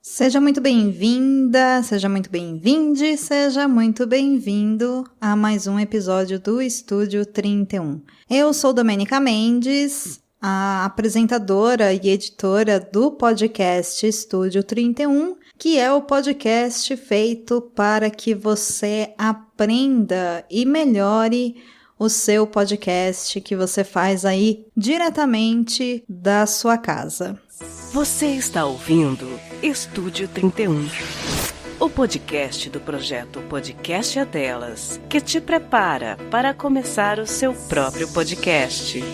Seja muito bem-vinda, seja muito bem-vinde, seja muito bem-vindo a mais um episódio do Estúdio 31. Eu sou Domênica Mendes, a apresentadora e editora do podcast Estúdio 31, que é o podcast feito para que você aprenda e melhore o seu podcast que você faz aí diretamente da sua casa. Você está ouvindo Estúdio 31, o podcast do projeto Podcast é Delas, que te prepara para começar o seu próprio podcast.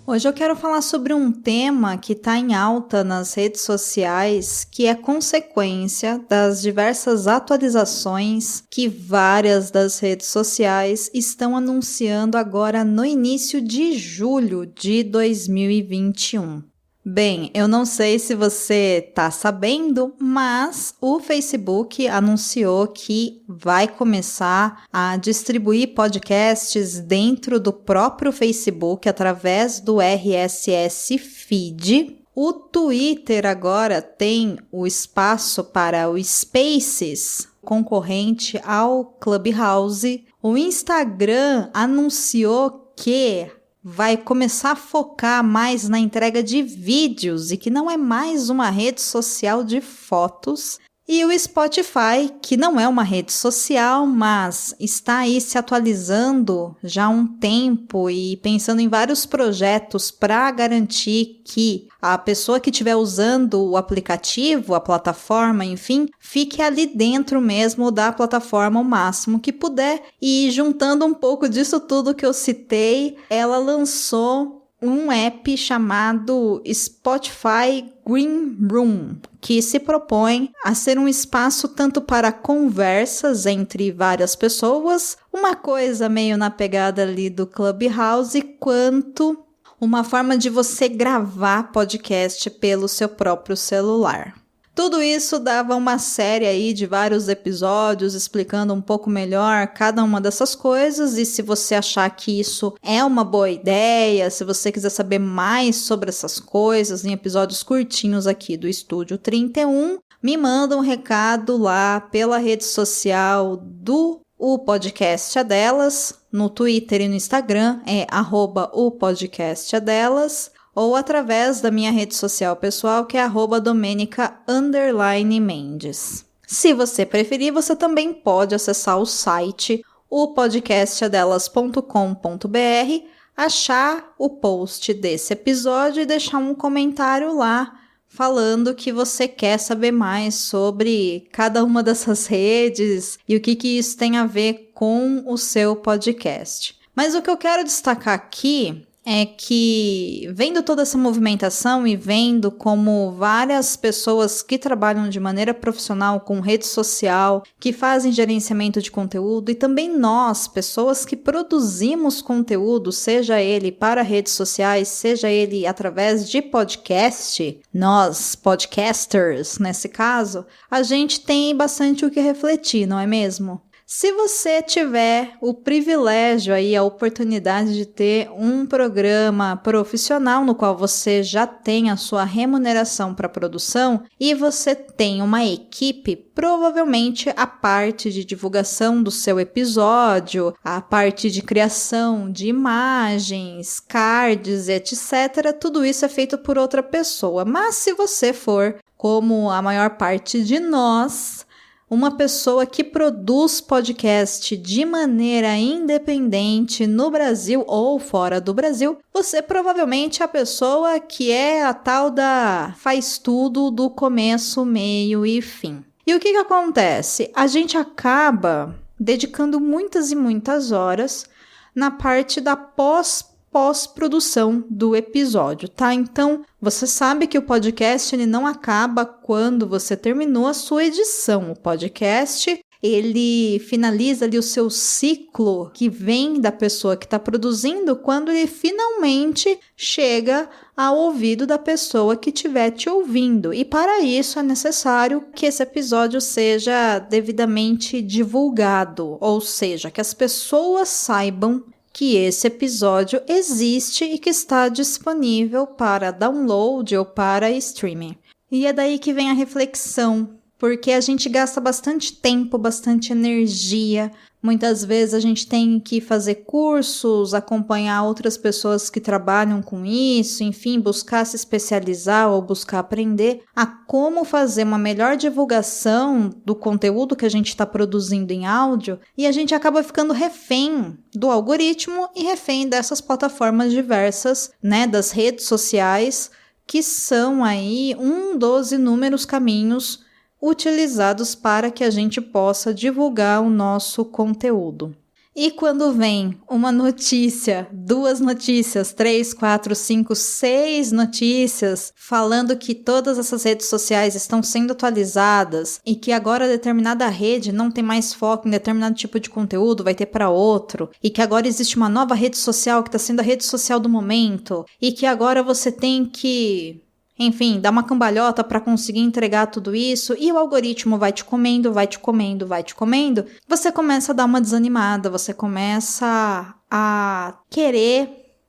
Hoje eu quero falar sobre um tema que está em alta nas redes sociais, que é consequência das diversas atualizações que várias das redes sociais estão anunciando agora no início de julho de 2021. Bem, eu não sei se você está sabendo, mas o Facebook anunciou que vai começar a distribuir podcasts dentro do próprio Facebook através do RSS Feed. O Twitter agora tem o espaço para o Spaces, concorrente ao Clubhouse. O Instagram anunciou que vai começar a focar mais na entrega de vídeos e que não é mais uma rede social de fotos. E o Spotify, que não é uma rede social, mas está aí se atualizando já há um tempo e pensando em vários projetos para garantir que a pessoa que estiver usando o aplicativo, a plataforma, enfim, fique ali dentro mesmo da plataforma o máximo que puder. E juntando um pouco disso tudo que eu citei, ela lançou um app chamado Spotify Green Room, que se propõe a ser um espaço tanto para conversas entre várias pessoas, uma coisa meio na pegada ali do Clubhouse, quanto uma forma de você gravar podcast pelo seu próprio celular. Tudo isso dava uma série aí de vários episódios explicando um pouco melhor cada uma dessas coisas, e se você achar que isso é uma boa ideia, se você quiser saber mais sobre essas coisas em episódios curtinhos aqui do Estúdio 31, me manda um recado lá pela rede social do O Podcast é Delas, no Twitter e no Instagram é @opodcastadelas, ou através da minha rede social pessoal, que é @Domenica_Mendes. Se você preferir, você também pode acessar o site opodcastadelas.com.br, achar o post desse episódio e deixar um comentário lá falando que você quer saber mais sobre cada uma dessas redes e o que isso tem a ver com o seu podcast. Mas o que eu quero destacar aqui é que, vendo toda essa movimentação e vendo como várias pessoas que trabalham de maneira profissional com rede social, que fazem gerenciamento de conteúdo, e também nós, pessoas que produzimos conteúdo, seja ele para redes sociais, seja ele através de podcast, nós, podcasters, nesse caso, a gente tem bastante o que refletir, não é mesmo? Se você tiver o privilégio aí, a oportunidade de ter um programa profissional no qual você já tem a sua remuneração para produção e você tem uma equipe, provavelmente a parte de divulgação do seu episódio, a parte de criação de imagens, cards, etc., tudo isso é feito por outra pessoa. Mas se você for, como a maior parte de nós, uma pessoa que produz podcast de maneira independente no Brasil ou fora do Brasil, você provavelmente é a pessoa que é a tal da faz tudo do começo, meio e fim. E o que acontece? A gente acaba dedicando muitas e muitas horas na parte da pós-produção do episódio, tá? Então, você sabe que o podcast ele não acaba quando você terminou a sua edição. O podcast, ele finaliza ali o seu ciclo que vem da pessoa que está produzindo quando ele finalmente chega ao ouvido da pessoa que estiver te ouvindo. E para isso é necessário que esse episódio seja devidamente divulgado, ou seja, que as pessoas saibam que esse episódio existe e que está disponível para download ou para streaming. E é daí que vem a reflexão, porque a gente gasta bastante tempo, bastante energia. Muitas vezes a gente tem que fazer cursos, acompanhar outras pessoas que trabalham com isso, enfim, buscar se especializar ou buscar aprender a como fazer uma melhor divulgação do conteúdo que a gente está produzindo em áudio, e a gente acaba ficando refém do algoritmo e refém dessas plataformas diversas, né, das redes sociais, que são aí um dos inúmeros caminhos utilizados para que a gente possa divulgar o nosso conteúdo. E quando vem uma notícia, 2 notícias, 3, 4, 5, 6 notícias falando que todas essas redes sociais estão sendo atualizadas e que agora determinada rede não tem mais foco em determinado tipo de conteúdo, vai ter para outro, e que agora existe uma nova rede social que está sendo a rede social do momento, e que agora você tem que, enfim, dá uma cambalhota para conseguir entregar tudo isso, e o algoritmo vai te comendo, vai te comendo, vai te comendo, você começa a dar uma desanimada, você começa a querer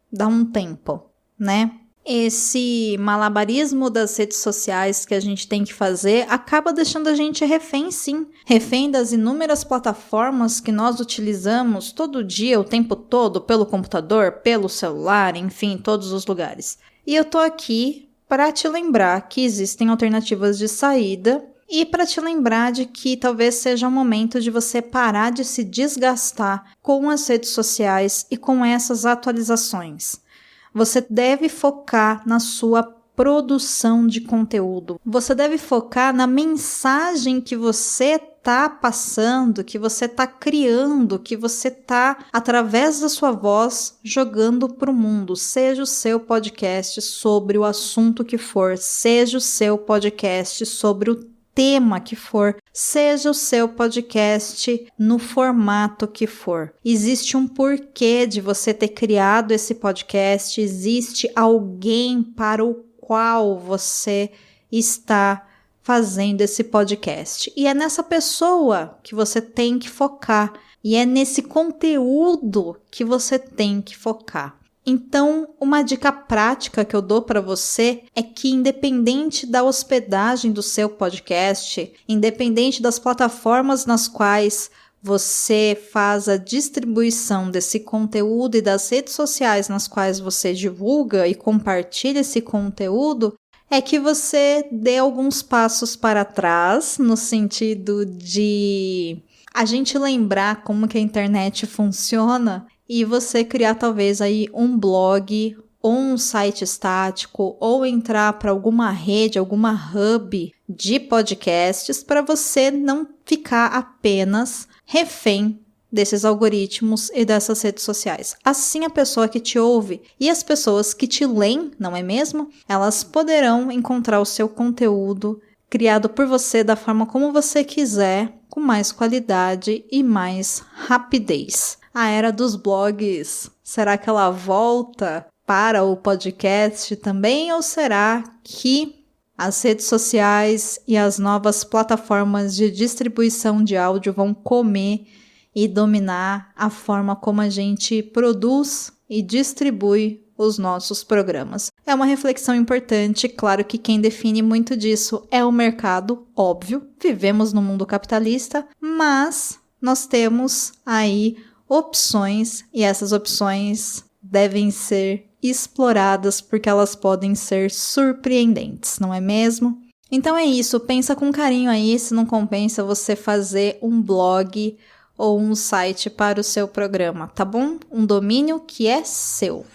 dar um tempo, né? Esse malabarismo das redes sociais que a gente tem que fazer acaba deixando a gente refém, sim. Refém das inúmeras plataformas que nós utilizamos todo dia, o tempo todo, pelo computador, pelo celular, enfim, todos os lugares. E eu tô aqui para te lembrar que existem alternativas de saída e para te lembrar de que talvez seja o momento de você parar de se desgastar com as redes sociais e com essas atualizações. Você deve focar na sua produção de conteúdo. Você deve focar na mensagem que você está passando, que você está criando, que você está, através da sua voz, jogando para o mundo. Seja o seu podcast sobre o assunto que for, seja o seu podcast sobre o tema que for, seja o seu podcast no formato que for. Existe um porquê de você ter criado esse podcast, existe alguém para o qual você está fazendo esse podcast. E é nessa pessoa que você tem que focar. E é nesse conteúdo que você tem que focar. Então, uma dica prática que eu dou para você é que, independente da hospedagem do seu podcast, independente das plataformas nas quais você faz a distribuição desse conteúdo e das redes sociais nas quais você divulga e compartilha esse conteúdo, é que você dê alguns passos para trás, no sentido de a gente lembrar como que a internet funciona e você criar talvez aí um blog ou um site estático ou entrar para alguma rede, alguma hub de podcasts para você não ficar apenas refém desses algoritmos e dessas redes sociais. Assim, a pessoa que te ouve e as pessoas que te leem, não é mesmo? Elas poderão encontrar o seu conteúdo criado por você da forma como você quiser, com mais qualidade e mais rapidez. A era dos blogs, será que ela volta para o podcast também, ou será que as redes sociais e as novas plataformas de distribuição de áudio vão comer e dominar a forma como a gente produz e distribui os nossos programas? É uma reflexão importante, claro que quem define muito disso é o mercado, óbvio, vivemos no mundo capitalista, mas nós temos aí opções e essas opções devem ser exploradas porque elas podem ser surpreendentes, não é mesmo? Então é isso, pensa com carinho aí se não compensa você fazer um blog ou um site para o seu programa, tá bom? Um domínio que é seu.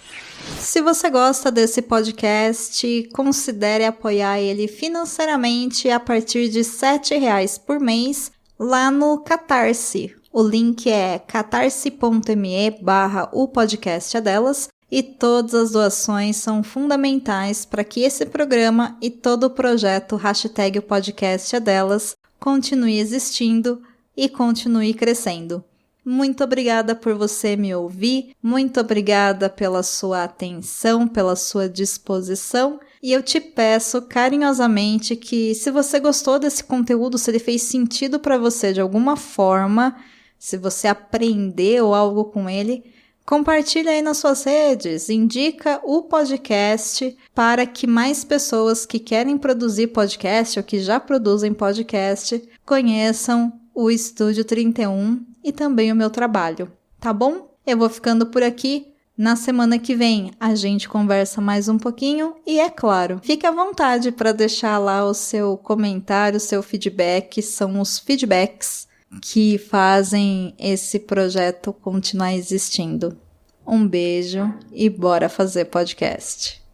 Se você gosta desse podcast, considere apoiar ele financeiramente a partir de R$ 7,00 por mês lá no Catarse. O link é catarse.me/opodcastadelas e todas as doações são fundamentais para que esse programa e todo o projeto #o podcast é delas continue existindo e continue crescendo. Muito obrigada por você me ouvir, muito obrigada pela sua atenção, pela sua disposição, e eu te peço carinhosamente que, se você gostou desse conteúdo, se ele fez sentido para você de alguma forma, se você aprendeu algo com ele, Compartilha aí nas suas redes, indica o podcast para que mais pessoas que querem produzir podcast ou que já produzem podcast conheçam o Estúdio 31 e também o meu trabalho, tá bom? Eu vou ficando por aqui. Na semana que vem a gente conversa mais um pouquinho e, é claro, fique à vontade para deixar lá o seu comentário, o seu feedback, são os feedbacks que fazem esse projeto continuar existindo. Um beijo e bora fazer podcast!